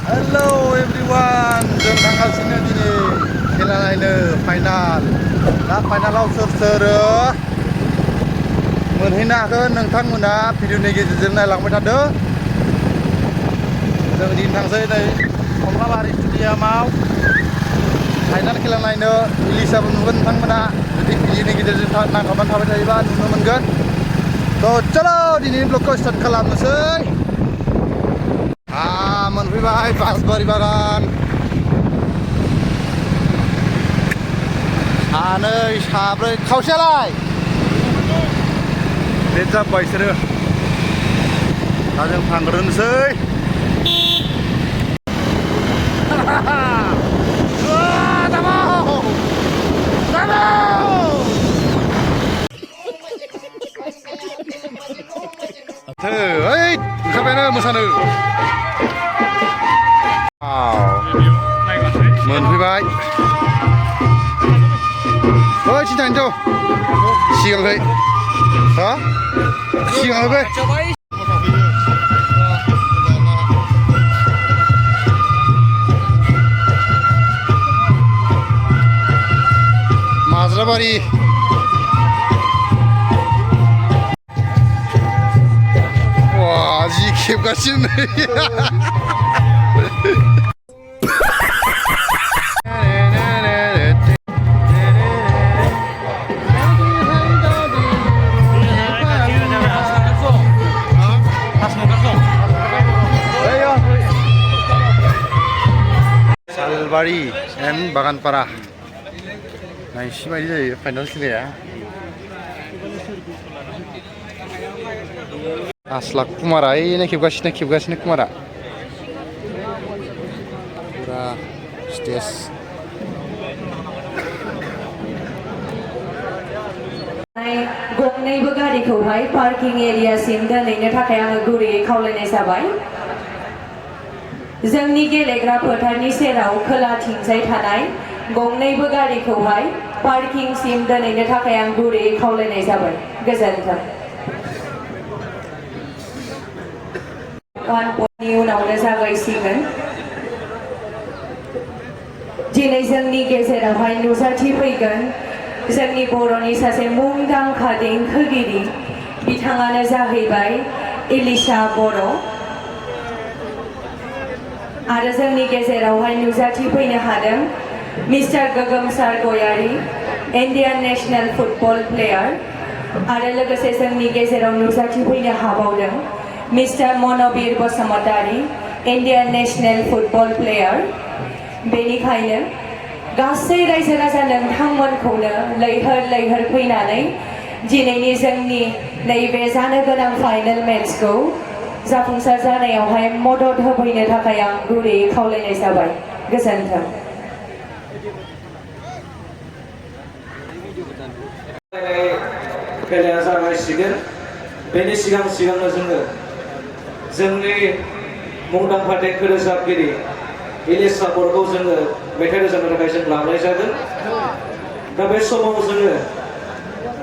Hello everyone, जों थांगासिनो दिनै खेला नायनो फाइनाल। दा फाइनालाव सोर मोनहैनो हागोन नोंथांमोना भिडिअनि गेजेरजों नायलांबाय थादो। जों दिनै थांसै नै कमलाबारि स्टेडियामाव फाइनाल खेला नायनो रिलिजआबो नुगोन नोंथांमोना जुदि भिडिअनि गेजेरजों नांथाबनानै थाबाय थायोबा नुनो मोनगोन। थ' चलो दिनैनि ब्लगखौ स्टार्ट खालामनोसै। मोनफैबाय बासबारि बागान। सानै साब्रै खावसेयालाय लेट जाबाय बिसोरो। दा जों थांग्रोनोसै। ओंखारबायानो मोसानो मोनफैबाय। ओइ सिन्थानोथ' सिगांखै हा सिगांखै माज्राबारि जि खेबगासिनो सालबारि एन्ड बागानपारा नायसि बायदि जायो फाइनाल खेलाया। आस्ला कुमारा ओइनो खेबगासिनो कुमारा फुरा स्टेज। गंनैबो गारिखौहाय पार्किं एरियासिम दोनहैनो थाखाय आङो गुरैयै खावलायनाय जाबाय। जोंनि गेलेग्रा फोथारनि सेराव खोलाथिंजाय थानाय गंनैबो गारिखौहाय पार्किंसिम दोनहैनो थाखाय आं गुरैयै खावलायनाय जाबाय। गोजोन्थों। 1 पइन्टनि उनावनो जागायसिगोन। दिनै जोंनि गेजेरावहाय नुजाथिफैगोन जोंनि बर'नि सासे मुंदांखा देंखोगिरि, बिथाङानो जाहैबाय इलिशा बर'। आरो जोंनि गेजेरावहाय नुजाथिफैनो हादों mister Gogomsar Goyary, Indian national football player. आरो लोगोसे जोंनि गेजेराव नुजाथिफैनो हाबावदों mister Manbir Basumatary, Indian national football player. बेनिखायनो गासै रायजो राजा नोंथांमोनखौनो लैहोर फैनानै दिनैनि जोंनि नैबे जानो गोनां फाइनाल मेट्सखौ जाफुंसार जानायावहाय मदद होफैनो थाखाय आं गुरैयै खावलायनाय जाबाय। गोजोन्थों। खेलाया जागायसिगोन। बेनि सिगांनो जोङो जोंनि मुंदांखा देंखो रोजाबगिरि इलिशा बर'खौ जोङो मेथाइ रोजाबनो थाखाय जों लाबोनाय जागोन। दा बे समाव जोङो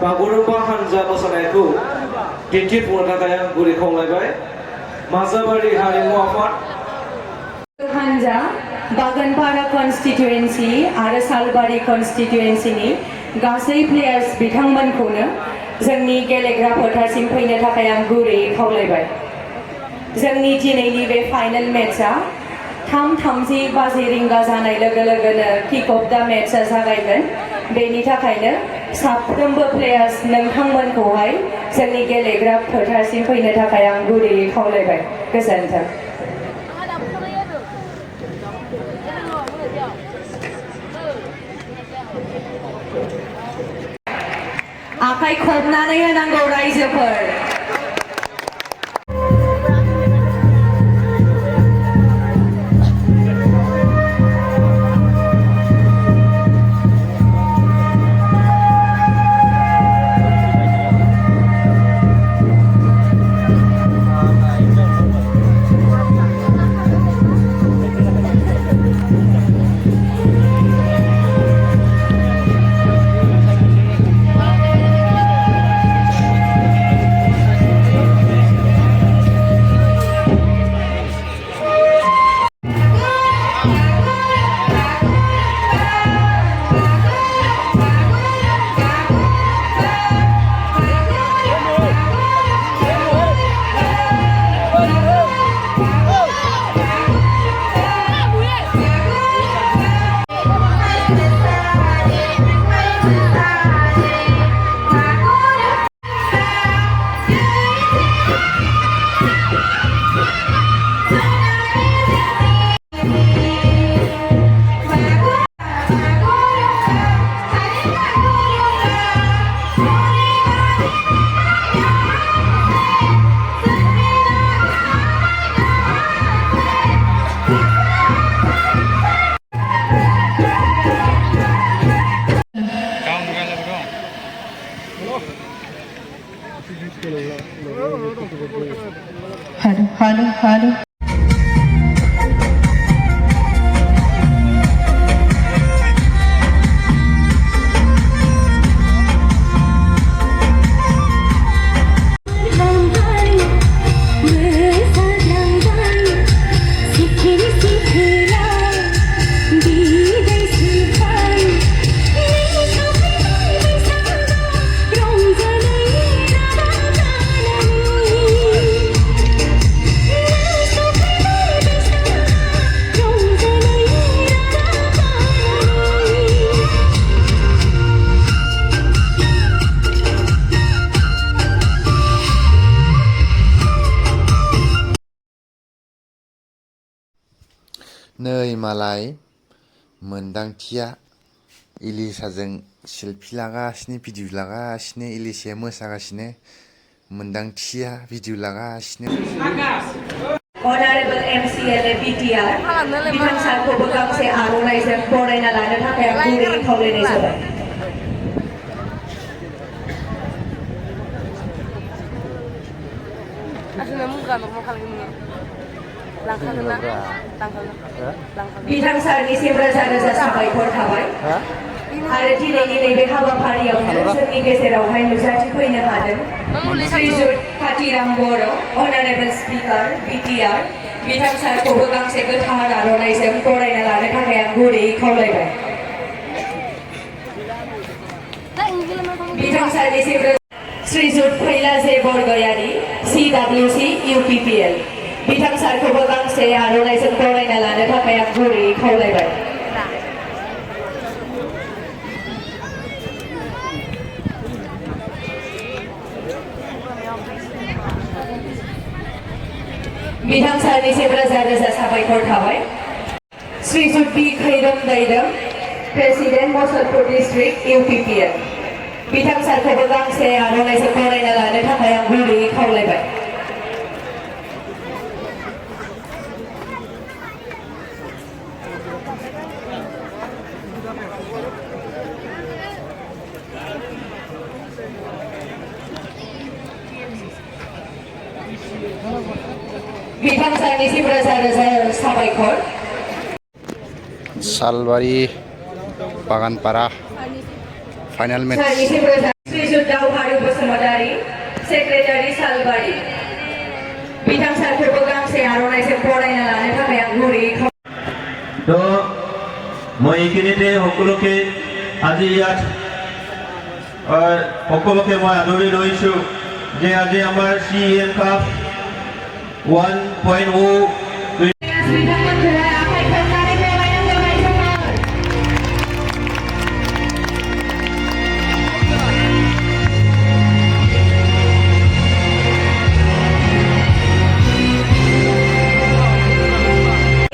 बागुरुम्बा हान्जा मोसानायखौ दिन्थिफुंनो थाखाय आं गुरै खावलायबाय। माजाबारि हारिमु आफाद हान्जा, बागानपारा कन्स्टिटुएन्सि आरो सालबारि कन्स्टिटुएन्सिनि गासै प्लेयार्स बिथांमोनखौनो जोंनि गेलेग्रा फोथारसिम फैनो थाखाय आं गुरैयै खावलायबाय। जोंनि दिनैनि बे फाइनाल मेट्सआ 3:30 बाजि रिंगा जानाय लोगो लोगोनो किक अफ दा मेट्सआ जागायगोन। बेनि थाखायनो साफ्रोमबो प्लेयार्स नोंथांमोनखौहाय जोंनि गेलेग्रा फोथारसिम फैनो थाखाय आं गुरैयै खावलायबाय। गोजोन्थों। आखाइ खबनानै होनांगौ रायजोफोर। नै मालाय मोनदांथिया इलिसाजों सेल्फि लागासिनो भिडिअ लागासिनो इलिसाया मोसागासिनो मोनदांथिया भिडिअ लागासिनो Honorable MCLA BTR बिथां सारखौबो गांसे आर'नाइजों बरायना लानो थाखाय आं गुरैयै खावलायनाय जाबाय। बिथां सारनिसिम रोजा रोजा साबायखर थाबाय आरो दिनैनि नैबे हाबाफारियावनो जोंनि गेजेरावहाय नुजाथिफैनो हादों श्रीजुत कातिराम बर' अनारेबल स्पिकार BTR बिथां सारखौबो गांसे गोथार आर'नाइजों बरायना लानो थाखाय आं गुरैयै खावलायबाय। बिथां सारनिसिम श्रीजुत फैलाजे बरगयारी CWC UPPL बिथां सारखौबो गांसे आर'नाइजों बरायना लानो थाखाय आं गुरैयै खावलायबाय। बिथां सारनिसिम रोजा रोजा साबायखर थाबाय। श्रीजुत बि खैरोम दैरोम प्रेसिडेन्ट मुसलपुर डिस्ट्रिक्ट UPPL बिथां सारखौबो गांसे आर'नाइजों बरायना लानो थाखाय आं गुरैयै खावलायबाय। बिथां सारनिसिम रोजा रोजा साबायखर। सालबारि बागानपारा फाइनाल मेच सारनिसिम रोजा श्रीजुत दावहारु बसुमतारी सेक्रेटारि सालबारि बिथां सारखौबो गांसे आर'नाइजों बरायना लानो थाखाय आं गुरैयै তো মই এইখিনিতে সকলোকে আজি ইয়াত সকলোকে মই আদৰি লৈছোঁ যে আজি আমাৰ CEM কাপ 1.0 बिथांमोनखौहाय आखाइ खबनानै बरायनांगौ रायजोफोर।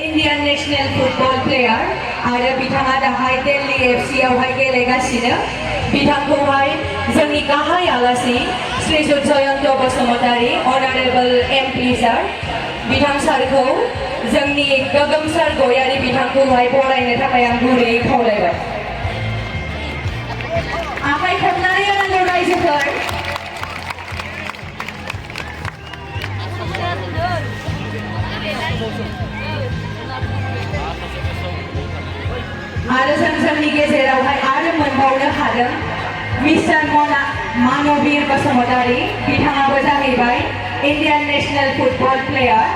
इन्डियान नेशनेल फुटबल प्लेयार आरो बिथाङा दाहाय दिल्ली FC आवहाय गेलेगासिनो बिथांखौहाय जोंनि गाहाय आलासि श्रीजुत जयन्त बसुमतारी अनारेबल MP सार बिथां सारखौ जोंनि गोगोमसार गयारी बिथांखौहाय बरायनो थाखाय आं गुरैयै खावलायबाय। आखाइ खबनानै होनांगौ रायजोफोर। आरो जों जोंनि गेजेरावहाय आरो मोनबावनो हादों मिस्टार मानबीर बसुमतारी बिथाङाबो जाहैबाय इन्डियान नेशनेल फुटबल प्लेयार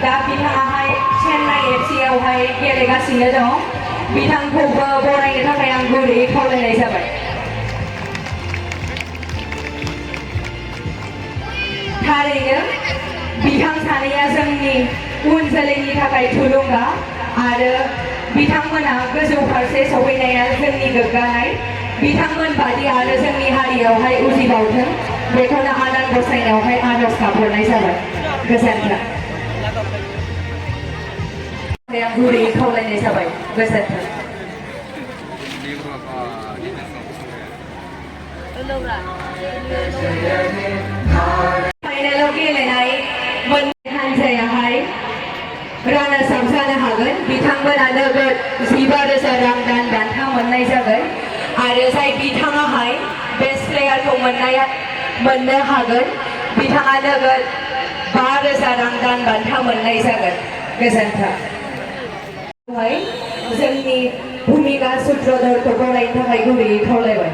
दा बिथाङाहाय चेन्नाइ FC आवहाय गेलेगासिनो दं बिथांखौबो बरायनो थाखाय आं गुरैयै खावलायनाय जाबाय। थारैनो बिथां सानैया जोंनि उन जोलैनि थाखाय थुलुंगा आरो बिथांमोना गोजौ फारसे सौहैनाया जोंनि गोग्गानाय बिथांमोन बादि आरो जोंनि हारियावहाय उजिबावथों बेखौनो आनान गसाइनायावहाय आरज गाबहरनाय जाबाय। गोजोन्थों। आं गुरैयै खावलायनाय जाबाय। गोजोन्थों। फाइनालाव गेलेनाय मोननै हानजायाहाय रानार्स आप जानो हागोन बिथांमोना नोगोद 15,000 रां दान बान्था मोननाय जागोन आरो जाय बिथाङाहाय बेस्ट प्लेयारखौ मोननो हागोन बिथाङा नोगोद 5,000 रां दान बान्था मोननाय जागोन। गोजोन्थों। जोंनि भूमिका सूत्रधरखौ बरायनो थाखाय गुरैयै खावलायबाय।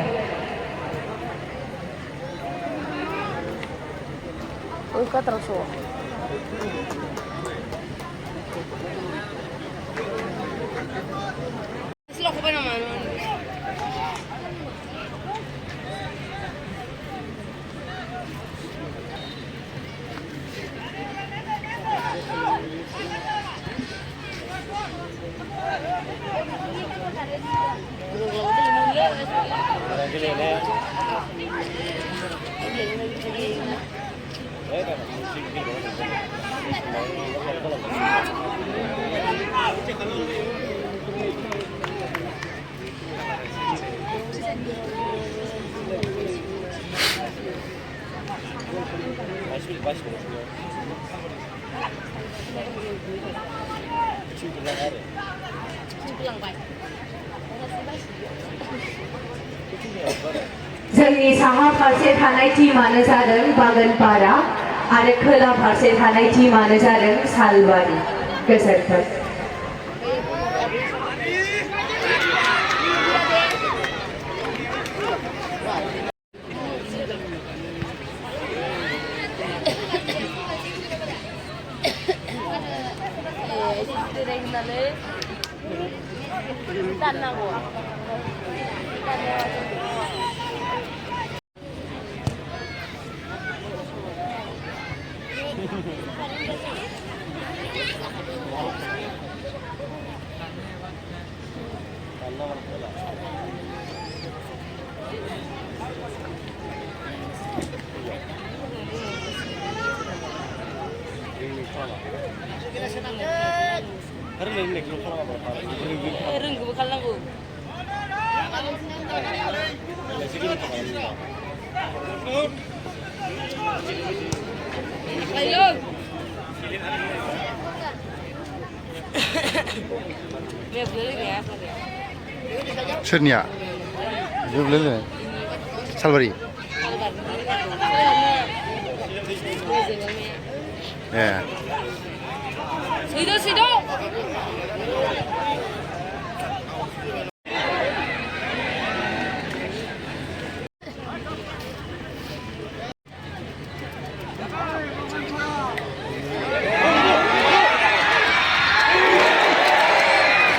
जोंनि साहा फारसे थानाय टीमानो जादों बागानपारा आरो खोला फारसे थानाय टीमानो जादों सालबारि गोजोन्थों रोंगौबो खालामनांगौ सोरनिया जोबलायलाय सालबारि ए सैदो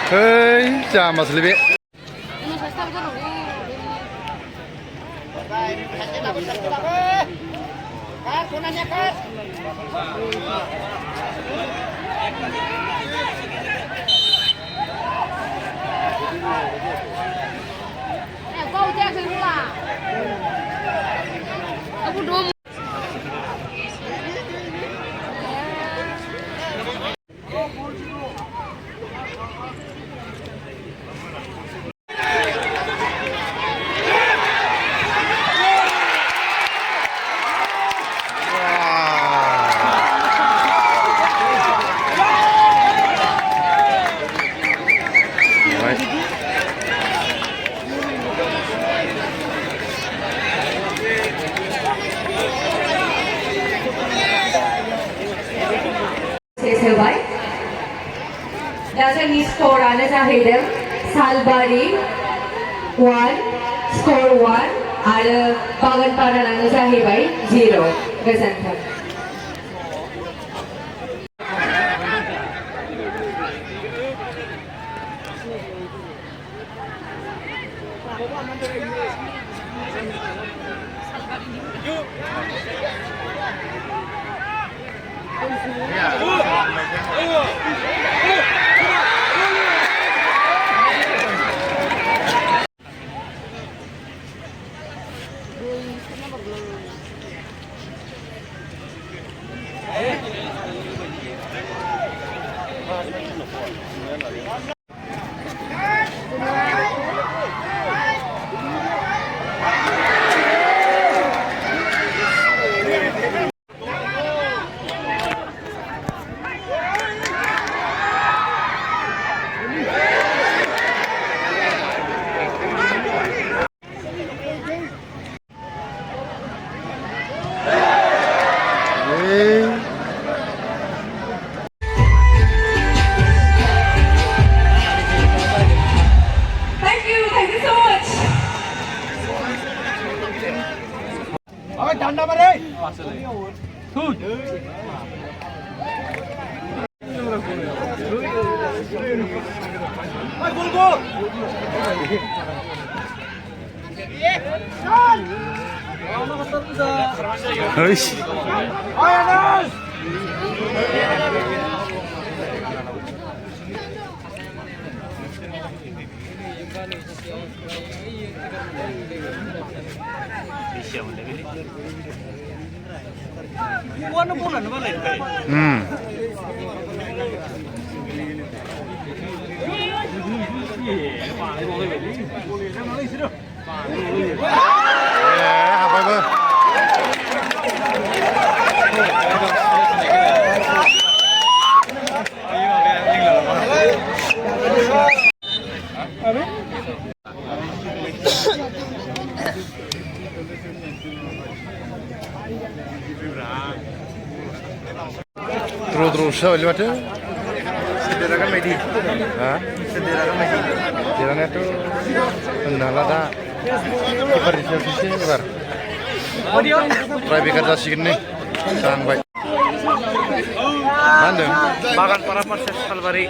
Hei, sama selebih. होबाय दा जोंनि स्करानो जाहैदों सालबारि 1 स्कर 1 आरो बागानपारानानो जाहैबाय 0 गोजोन्थों लसो जाबायलै माथो Sederhana Medi. हा Sederhana Medi. देरहानायाथ' होननो हाला दा किपारनि सायावसो एबार ट्राइब्रेकार जासिगोन नै जाहांबाय मा होनदों Baganpara versus Salbari.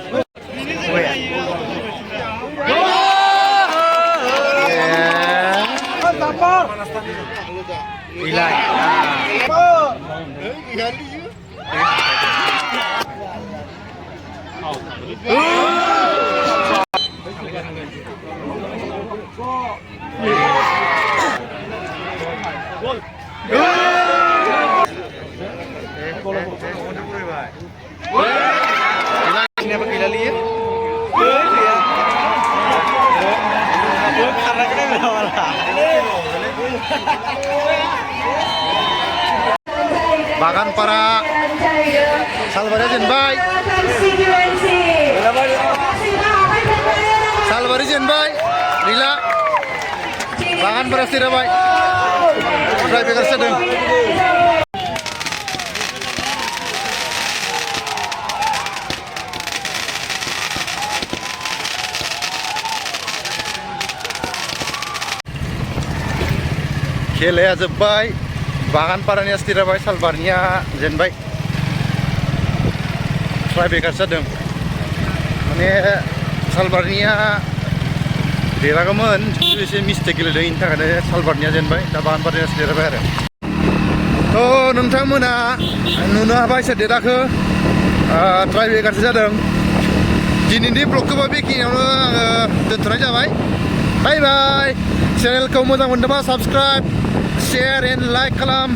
Ilai. Ini apa kita lihat? Karena kena berapa? Baganpara सालबारिया जेनबाय सालबारि जेनबाय गैला बागानपारा देरहाबाय ट्राइब्रेकार जादों खेलाया जोब्बाय बागानपारानिया देरहाबाय सालबारिनिया जेनबाय ट्राइब्रेकार जादों माने सालबारिनिया देरहागौमोन एसे मिस्टेक गेलेदों बेनि थाखायनो सालबारिनिया जेनबाय दा बागानपारानिया देरहाबाय आरो थ' नोंथांमोना नुनो हाबाय सोर देरहाखो ट्राइब्रेकारसो जादों दिनैनि ब्लगखौबो बेखिनियावनो आङो दोनथ'नाय जाबाय बाय बाय चेनेलखौ मोजां मोनदोंबा साबस्क्राइब शेयार एन्ड लाइक खालाम